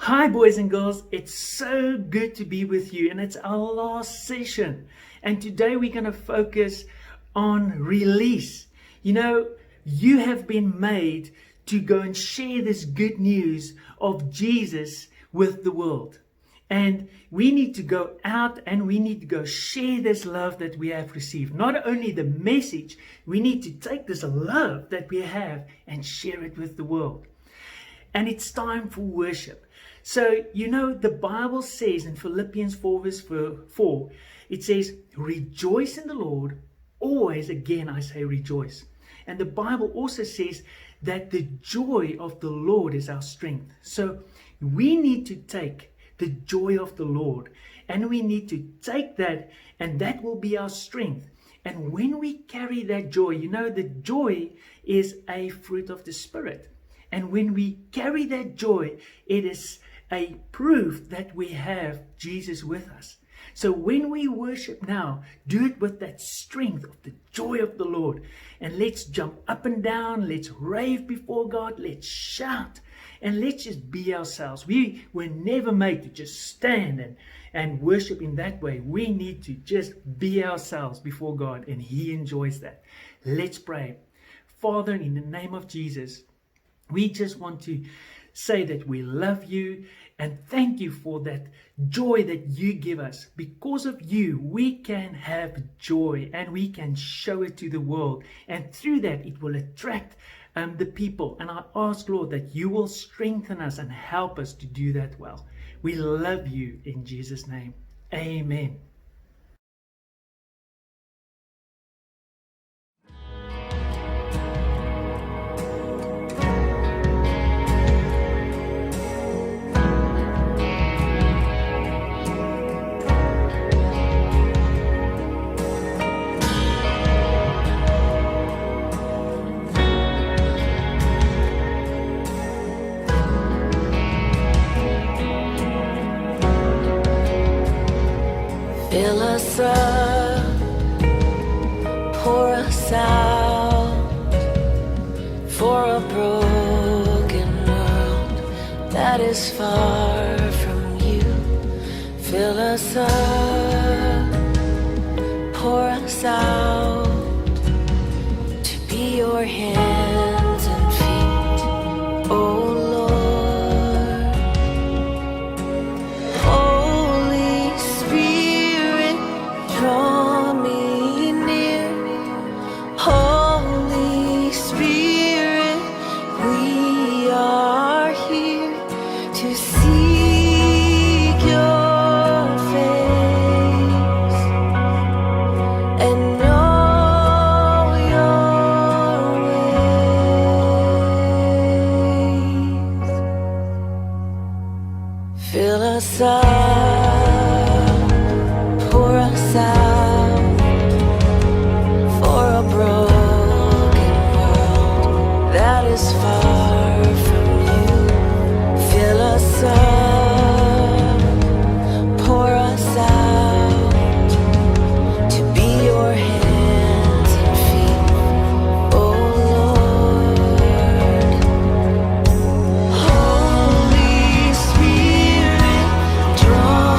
Hi boys and girls, it's so good to be with you, and it's our last session. And today we're going to focus on release. You know, you have been made to go and share this good news of Jesus with the world. And we need to go out and we need to go share this love that we have received. Not only the message, we need to take this love that we have and share it with the world. And it's time for worship. So, you know, the Bible says in Philippians 4 verse 4, it says, rejoice in the Lord, always, again I say rejoice. And the Bible also says that the joy of the Lord is our strength. So we need to take the joy of the Lord and we need to take that, and that will be our strength. And when we carry that joy, you know, the joy is a fruit of the Spirit. And when we carry that joy, it is a proof that we have Jesus with us. So when we worship now, do it with that strength of the joy of the Lord. And let's jump up and down. Let's rave before God. Let's shout. And let's just be ourselves. We were never made to just stand and worship in that way. We need to just be ourselves before God, and He enjoys that. Let's pray. Father, in the name of Jesus, we just want to say that we love you and thank you for that joy that you give us. Because of you, we can have joy and we can show it to the world. And through that, it will attract the people. And I ask, Lord, that you will strengthen us and help us to do that well. We love you in Jesus' name. Amen. Fill us up, pour us out, for a broken world that is far from you. Fill us up, pour us out, to be your hands and feet, oh Lord. Draw me near, Holy Spirit, we are here to seek your face and know your ways. Fill us up, pour us out, for a broken world that is far from you. Fill us up, pour us out, to be your hands and feet, oh Lord. Holy Spirit, draw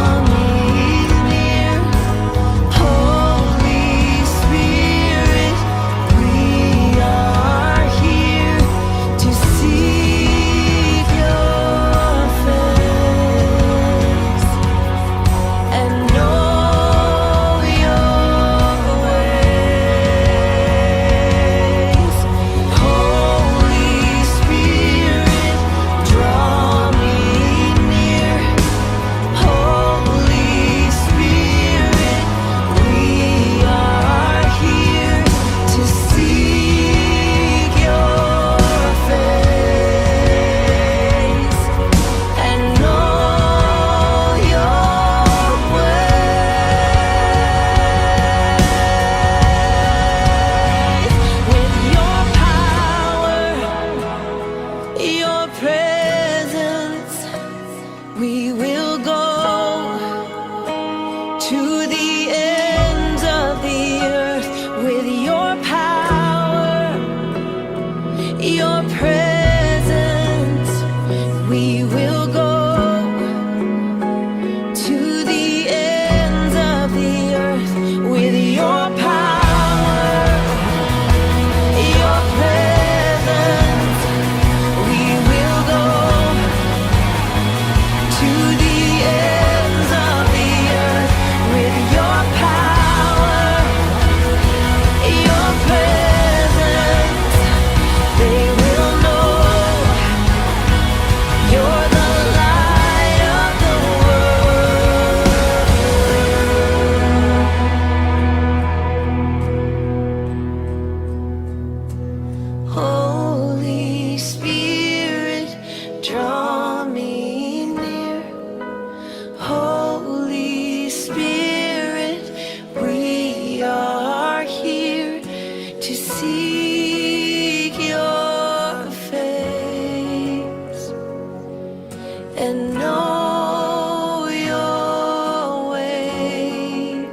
and know your way,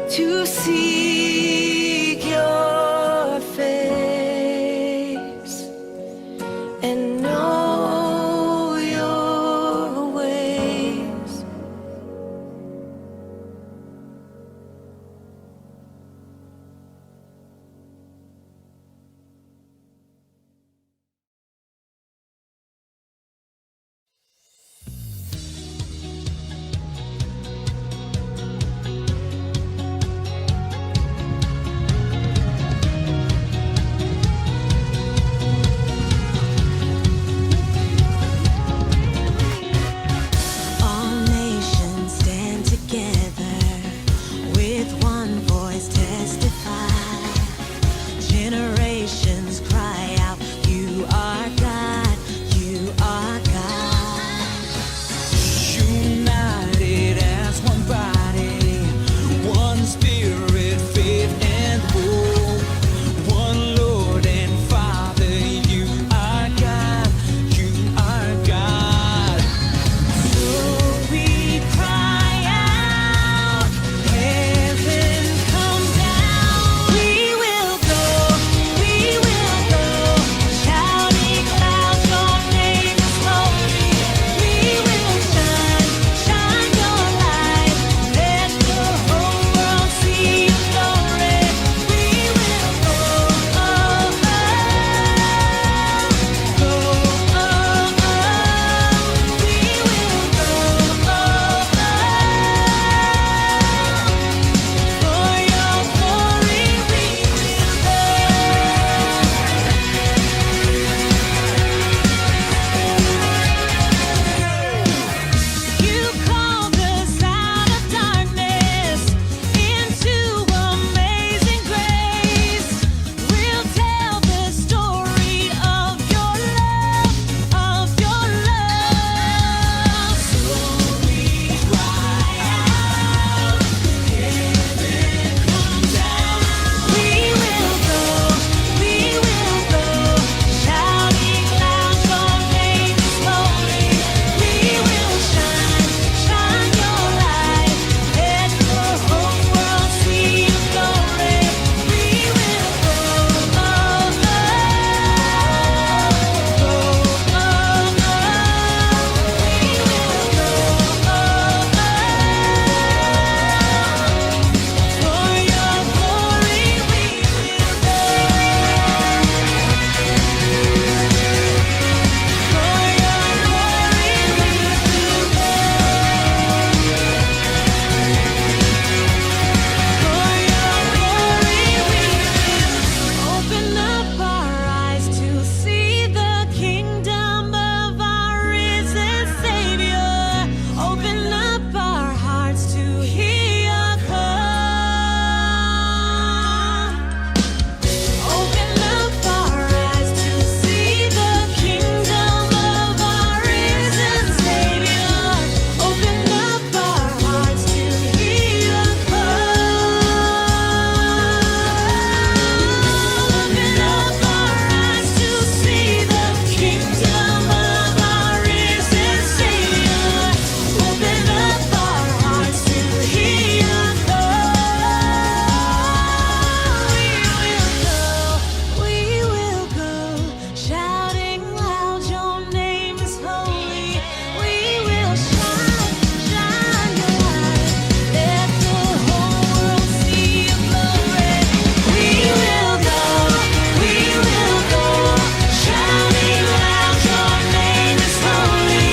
to seek your face and know your ways. All nations stand together, with one voice testify. Generations cry out, you are God, you are God. United as one body, one spirit, faith and hope, one Lord and Father, you are God, you are God. So we cry out, heaven come down. We will go, shouting loud, your name is holy. We will shine your light. Let the whole world see your glory. We will go, for your glory we will go. You called us out of darkness into amazing grace. We'll tell the story of your love, of your love. So we cry out, heaven come down. We will go, shouting loud, your name is holy. We will shine your light. Let the whole world see your glory. We will go, for your glory we will go. For your glory we will go. For your glory we will open up our eyes to see the kingdom of our risen Savior. Open up our hearts to hear your call. Open up our eyes to see the kingdom of our risen Savior. Open up our hearts to hear your call. Open up our eyes to see the kingdom of our risen Savior. Open up our hearts to hear your call. We will go, shouting loud, your name is holy. We will shine your light. Let the whole world see your glory. We will go, shouting loud, your name is holy.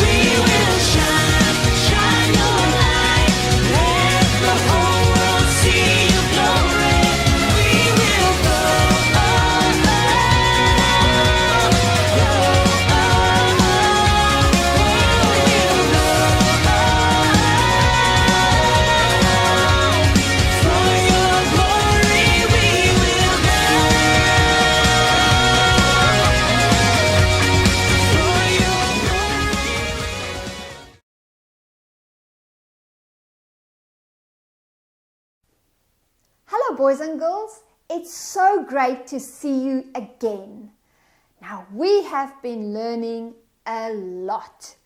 We will shine your light. Let the whole world see your glory. We will go, for your glory we will go. For your glory. Hello, boys and girls. It's so great to see you again. Now, we have been learning a lot.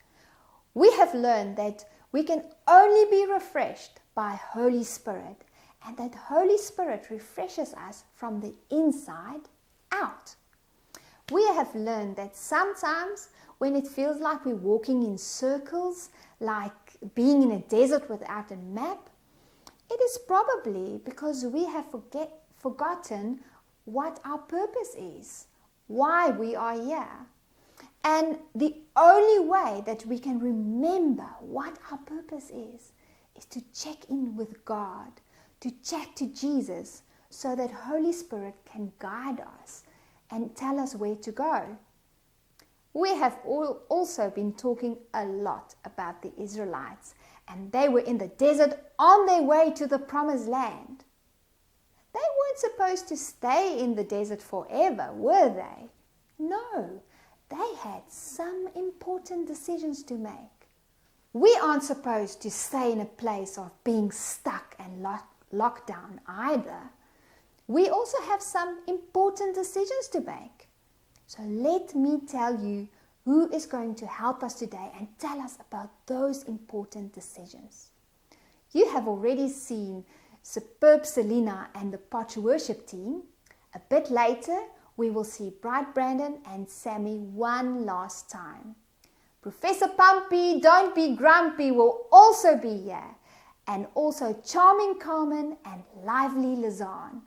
We have learned that we can only be refreshed by Holy Spirit, and that Holy Spirit refreshes us from the inside out. We have learned that sometimes when it feels like we're walking in circles, like being in a desert without a map, it is probably because we have forgotten what our purpose is, why we are here. And the only way that we can remember what our purpose is to check in with God, to chat to Jesus, so that Holy Spirit can guide us and tell us where to go. We have also been talking a lot about the Israelites, and they were in the desert on their way to the promised land. They weren't supposed to stay in the desert forever, were they? No, they had some important decisions to make. We aren't supposed to stay in a place of being stuck and locked down either. We also have some important decisions to make. So let me tell you who is going to help us today and tell us about those important decisions. You have already seen superb Selena and the Potch worship team. A bit later, we will see Bright Brandon and Sammy one last time. Professor Pumpy, Don't Be Grumpy will also be here, and also Charming Carmen and Lively Lizanne.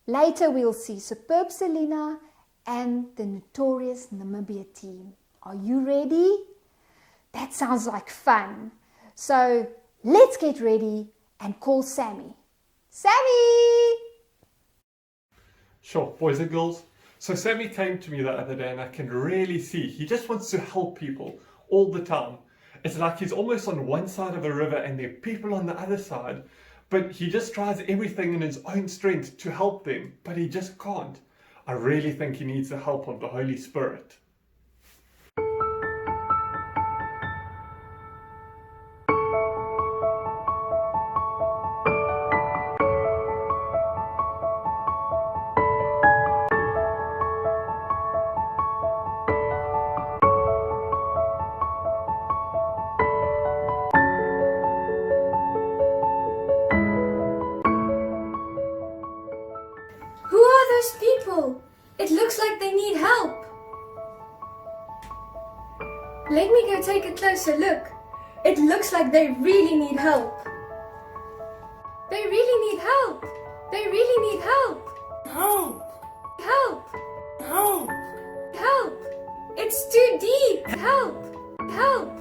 Later we'll see superb Selena and the notorious Namibia team. Are you ready? That sounds like fun. So let's get ready and call Sammy. Sammy! Sure, boys and girls. So Sammy came to me the other day and I can really see he just wants to help people all the time. It's like he's almost on one side of a river and there are people on the other side, but he just tries everything in his own strength to help them, but he just can't. I really think he needs the help of the Holy Spirit. Who are those people? It looks like they need help. Let me go take a closer look. It looks like they really need help. They really need help. They really need help. Help! Help. Help! Help. It's too deep. Help. Help.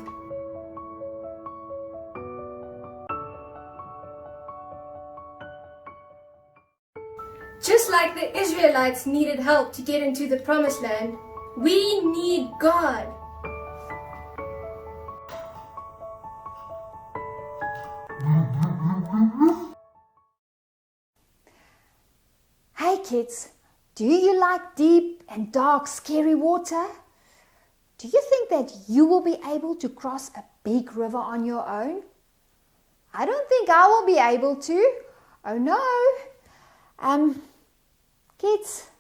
Just like the Israelites needed help to get into the promised land, we need God. Hey kids, do you like deep and dark, scary water? Do you think that you will be able to cross a big river on your own? I don't think I will be able to. Oh no. Kids,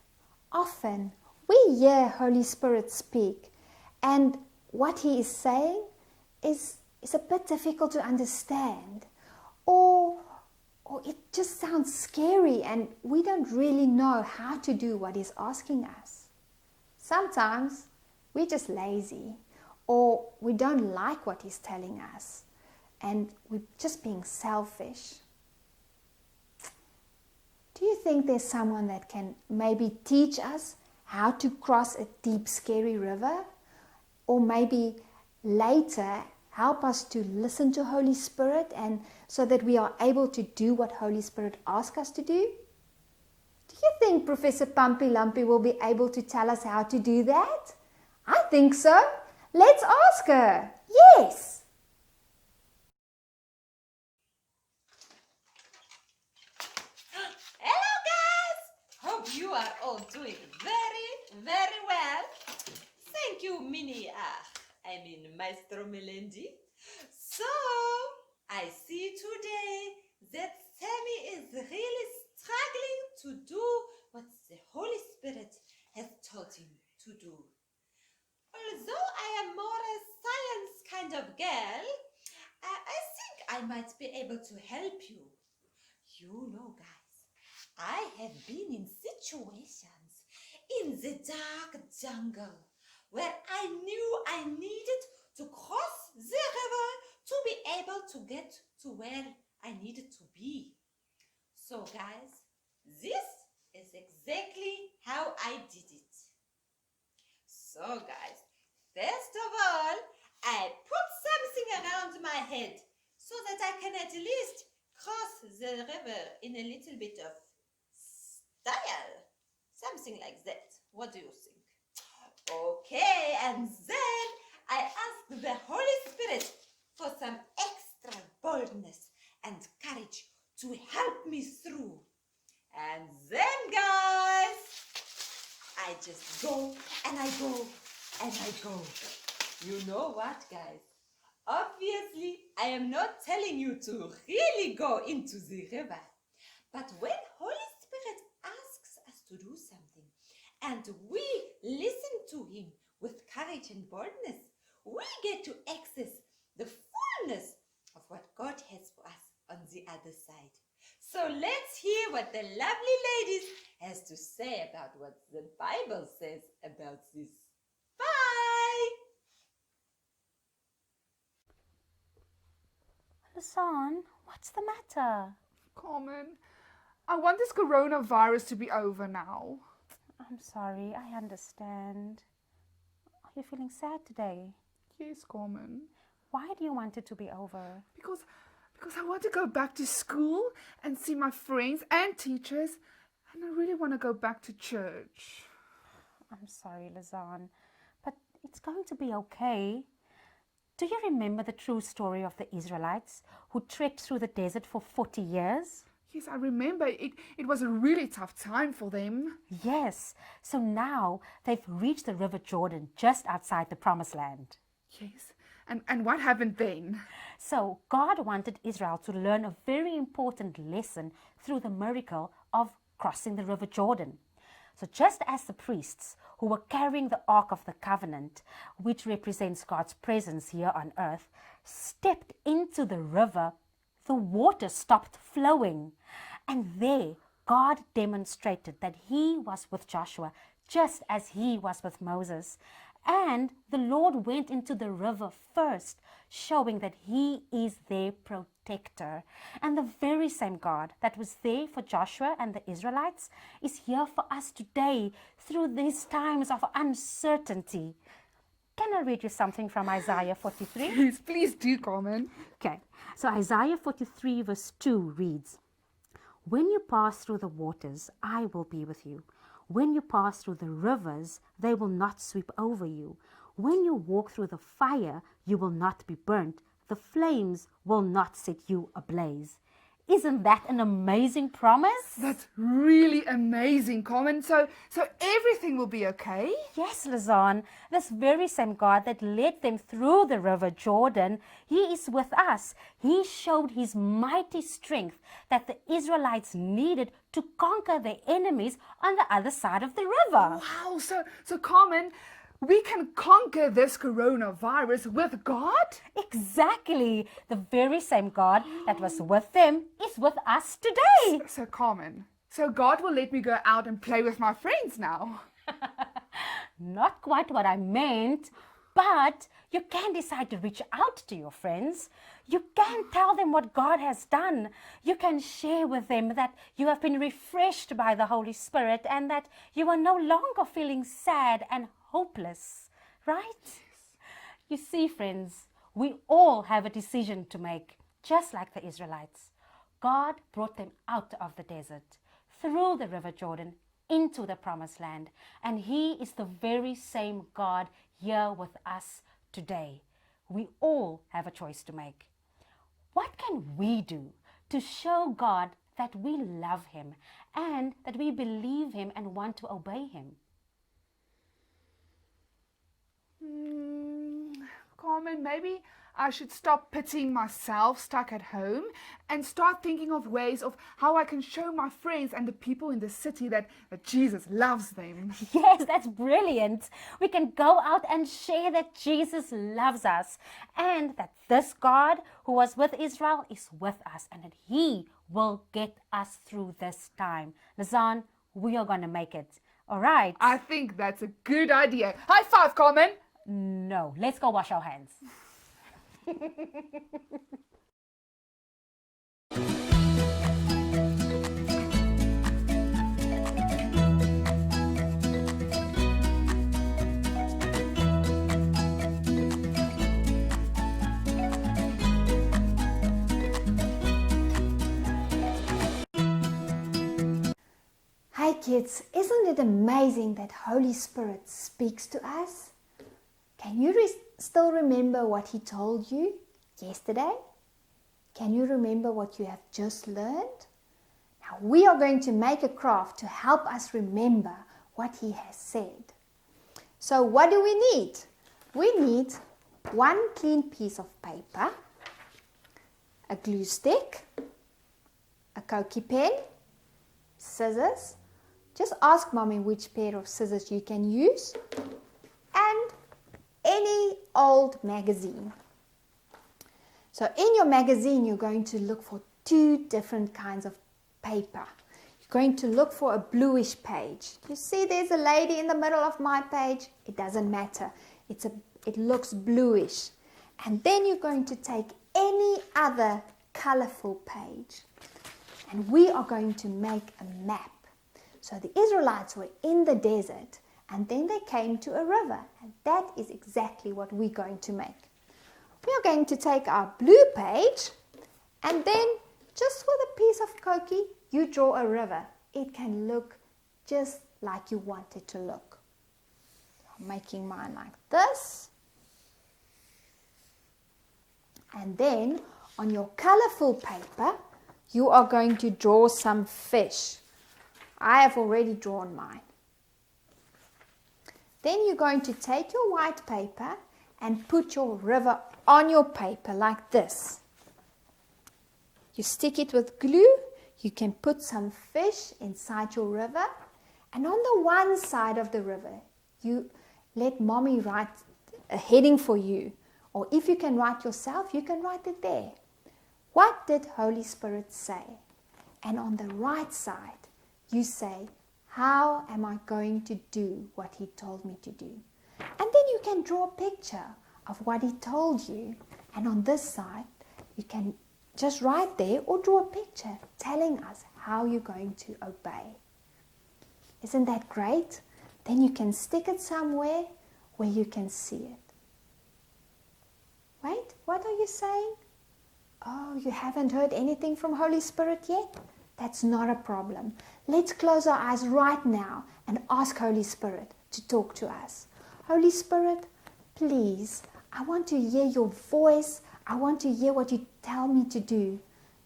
often we hear Holy Spirit speak, and what he is saying is a bit difficult to understand, or it just sounds scary and we don't really know how to do what he's asking us. Sometimes we're just lazy, or we don't like what he's telling us, and we're just being selfish. Do you think there's someone that can maybe teach us how to cross a deep, scary river? Or maybe later help us to listen to Holy Spirit, and so that we are able to do what Holy Spirit asks us to do? Do you think Professor Pumpy Lumpy will be able to tell us how to do that? I think so. Let's ask her. Yes. Hello guys! Hope you are all doing very, very well. Thank you, Maestro Melendi. So, I see today that Sammy is really struggling to do what the Holy Spirit has told him to do. Although am more a science kind of girl, I think I might be able to help you. You know, guys, I have been in situations in the dark jungle where I knew I needed to cross the river to be able to get to where I needed to be. So, guys, this is exactly how I did it. So, guys, first of all, I put something around my head so that I can at least cross the river in a little bit of style. Something like that. What do you think? Okay, and then I asked the Holy Spirit for some extra boldness and courage to help me through. And then, guys, I just go and I go and I go. You know what, guys? Obviously, I am not telling you to really go into the river. But when Holy Spirit asks us to do something and we listen to him with courage and boldness, we get to access the fullness of what God has for us on the other side. So let's hear what the lovely ladies has to say about what the Bible says about this. Bye! Lisanne, what's the matter? Carmen, I want this coronavirus to be over now. I'm sorry, I understand. Are you feeling sad today? Yes, Carmen. Why do you want it to be over? Because I want to go back to school and see my friends and teachers, and I really want to go back to church. I'm sorry, Lisanne, but it's going to be okay. Do you remember the true story of the Israelites who trekked through the desert for 40 years? Yes, I remember. It was a really tough time for them. Yes, so now they've reached the River Jordan just outside the Promised Land. Yes, and what happened then? So God wanted Israel to learn a very important lesson through the miracle of crossing the River Jordan. So just as the priests who were carrying the Ark of the Covenant, which represents God's presence here on earth, stepped into the river, the water stopped flowing. And there, God demonstrated that he was with Joshua just as he was with Moses. And the Lord went into the river first, showing that he is their protector. And the very same God that was there for Joshua and the Israelites is here for us today through these times of uncertainty. Can I read you something from Isaiah 43? Yes, please do, Carmen. Okay, so Isaiah 43 verse 2 reads, "When you pass through the waters, I will be with you. When you pass through the rivers, they will not sweep over you. When you walk through the fire, you will not be burnt. The flames will not set you ablaze." Isn't that an amazing promise? That's really amazing, Carmen. So everything will be okay? Yes, Lisanne, this very same God that led them through the river Jordan, he is with us. He showed his mighty strength that the Israelites needed to conquer their enemies on the other side of the river. Wow, so Carmen, we can conquer this coronavirus with God? Exactly. The very same God that was with them is with us today. So Carmen, so God will let me go out and play with my friends now. Not quite what I meant, but you can decide to reach out to your friends. You can tell them what God has done. You can share with them that you have been refreshed by the Holy Spirit and that you are no longer feeling sad and hopeless, right? You see, friends, we all have a decision to make, just like the Israelites. God brought them out of the desert, through the River Jordan, into the Promised Land, and he is the very same God here with us today. We all have a choice to make. What can we do to show God that we love him and that we believe him and want to obey him? Carmen, maybe I should stop pitying myself stuck at home and start thinking of ways of how I can show my friends and the people in the city that Jesus loves them. Yes, that's brilliant. We can go out and share that Jesus loves us and that this God who was with Israel is with us and that He will get us through this time. Nazan, we are going to make it. All right. I think that's a good idea. High five, Carmen. No, let's go wash our hands. Hi kids, isn't it amazing that Holy Spirit speaks to us? Can you still remember what He told you yesterday? Can you remember what you have just learned? Now we are going to make a craft to help us remember what He has said. So what do we need? We need one clean piece of paper, a glue stick, a Koki pen, scissors. Just ask Mommy which pair of scissors you can use, and any old magazine. So in your magazine, you're going to look for two different kinds of paper. You're going to look for a bluish page. You see there's a lady in the middle of my page. It doesn't matter. It looks bluish. And then you're going to take any other colorful page. And we are going to make a map. So the Israelites were in the desert and then they came to a river, and that is exactly what we're going to make. We are going to take our blue page and then just with a piece of Koki, you draw a river. It can look just like you want it to look. I'm making mine like this. And then on your colorful paper, you are going to draw some fish. I have already drawn mine. Then you're going to take your white paper and put your river on your paper like this. You stick it with glue. You can put some fish inside your river. And on the one side of the river, you let Mommy write a heading for you. Or if you can write yourself, you can write it there. What did Holy Spirit say? And on the right side, you say, how am I going to do what He told me to do? And then you can draw a picture of what He told you. And on this side, you can just write there or draw a picture telling us how you're going to obey. Isn't that great? Then you can stick it somewhere where you can see it. Wait, what are you saying? Oh, you haven't heard anything from Holy Spirit yet? That's not a problem. Let's close our eyes right now and ask Holy Spirit to talk to us. Holy Spirit, please, I want to hear your voice. I want to hear what you tell me to do.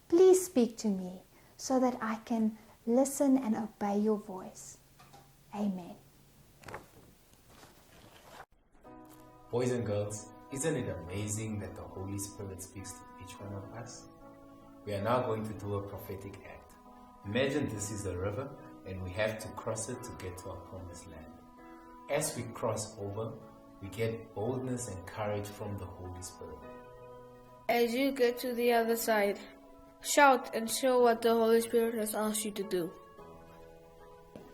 Please speak to me so that I can listen and obey your voice. Amen. Boys and girls, isn't it amazing that the Holy Spirit speaks to each one of us? We are now going to do a prophetic act. Imagine this is a river and we have to cross it to get to our promised land. As we cross over, we get boldness and courage from the Holy Spirit. As you get to the other side, shout and show what the Holy Spirit has asked you to do.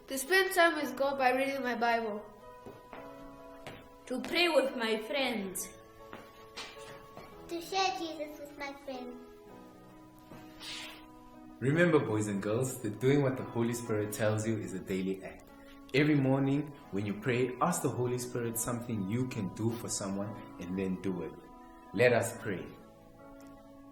To spend time with God by reading my Bible. To pray with my friends. To share Jesus with my friends. Remember, boys and girls, that doing what the Holy Spirit tells you is a daily act. Every morning when you pray, ask the Holy Spirit something you can do for someone and then do it. Let us pray.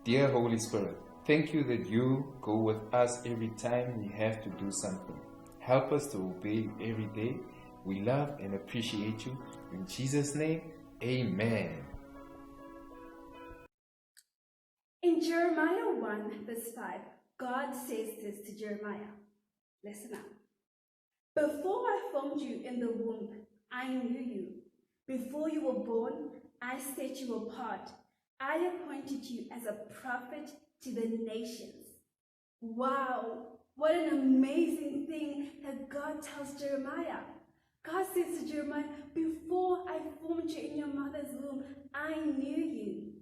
Dear Holy Spirit, thank you that you go with us every time we have to do something. Help us to obey you every day. We love and appreciate you. In Jesus' name, amen. In Jeremiah 1 verse 5, God says this to Jeremiah. Listen up. Before I formed you in the womb, I knew you. Before you were born, I set you apart. I appointed you as a prophet to the nations. Wow, what an amazing thing that God tells Jeremiah. God says to Jeremiah, before I formed you in your mother's womb, I knew you.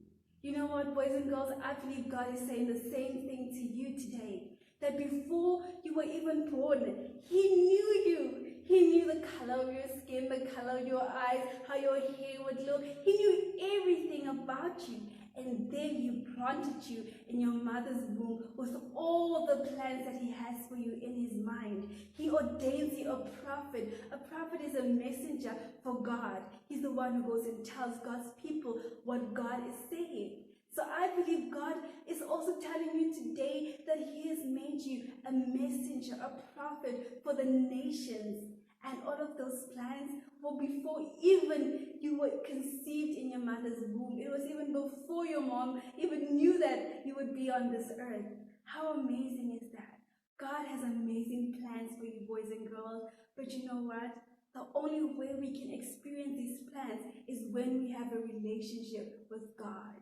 You know what, boys and girls, I believe God is saying the same thing to you today. That before you were even born, He knew you. He knew the color of your skin, the color of your eyes, how your hair would look. He knew everything about you. And then He planted you in your mother's womb with all the plans that He has for you in His mind. He ordains you a prophet. A prophet is a messenger for God. He's the one who goes and tells God's people what God is saying. So I believe God is also telling you today that He has made you a messenger, a prophet for the nations. And all of those plans were before even you were conceived in your mother's womb. It was even before your mom even knew that you would be on this earth. How amazing is that? God has amazing plans for you, boys and girls. But you know what? The only way we can experience these plans is when we have a relationship with God.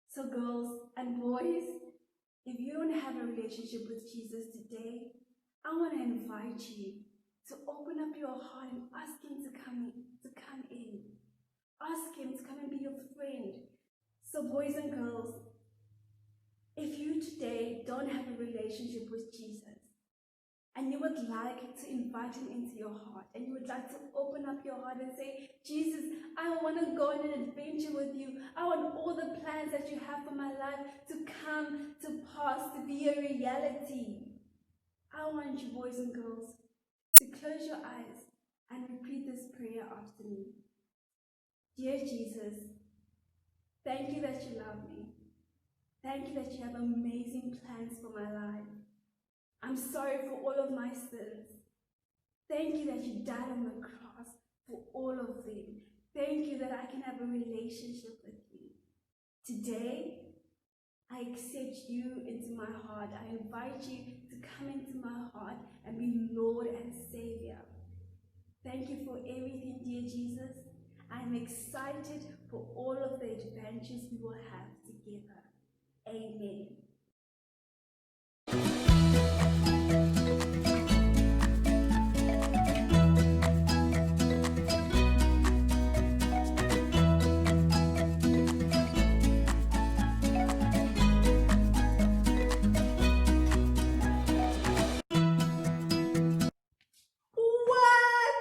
So girls and boys, if you don't have a relationship with Jesus today, I want to invite you to open up your heart and ask Him to come in. Ask Him to come and be your friend. So boys and girls, if you today don't have a relationship with Jesus, and you would like to invite Him into your heart, and you would like to open up your heart and say, Jesus, I want to go on an adventure with you. I want all the plans that you have for my life to come to pass, to be a reality. I want you, boys and girls, to close your eyes and repeat this prayer after me. Dear Jesus, thank you that you love me. Thank you that you have amazing plans for my life. I'm sorry for all of my sins. Thank you that you died on the cross for all of them. Thank you that I can have a relationship with you. Today, I accept you into my heart. I invite you to come into my heart and be Lord and Savior. Thank you for everything, dear Jesus. I'm excited for all of the adventures we will have together. Amen. What?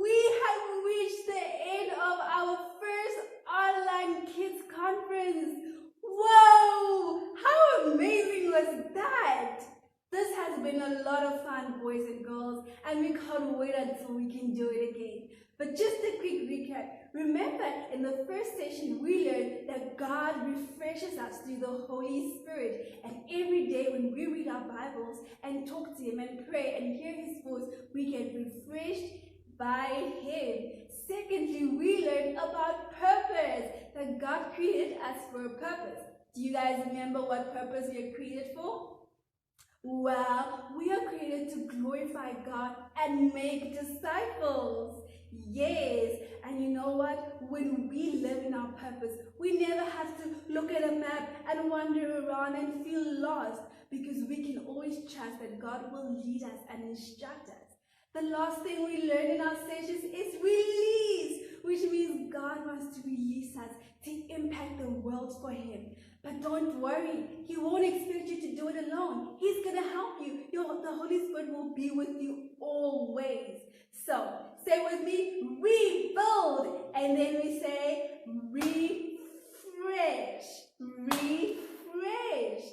We have reached the end of our first online kids conference. Whoa! How amazing was that? This has been a lot of fun, boys and girls, and we can't wait until we can do it again. But just a quick recap. Remember, in the first session, we learned that God refreshes us through the Holy Spirit. And every day when we read our Bibles and talk to Him and pray and hear His voice, we get refreshed by Him. Secondly, we learned about purpose, that God created us for a purpose. Do you guys remember what purpose we are created for? Well, we are created to glorify God and make disciples. Yes, and you know what? When we live in our purpose, we never have to look at a map and wander around and feel lost, because we can always trust that God will lead us and instruct us. The last thing we learn in our sessions is release, which means God wants to release us to impact the world for Him. But don't worry, He won't expect you to do it alone. He's going to help you. The Holy Spirit will be with you always. So, say with me, rebuild. And then we say, refresh. Refresh.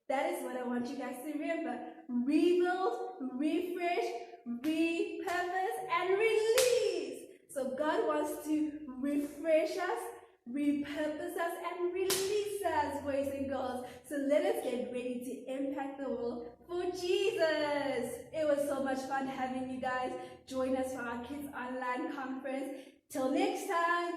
That is what I want you guys to remember. Rebuild, refresh, repurpose, and release. So God wants to refresh us, repurpose us, and release us, boys and girls. So let us get ready to impact the world for Jesus. It was so much fun having you guys join us for our Kids Online Conference. Till next time,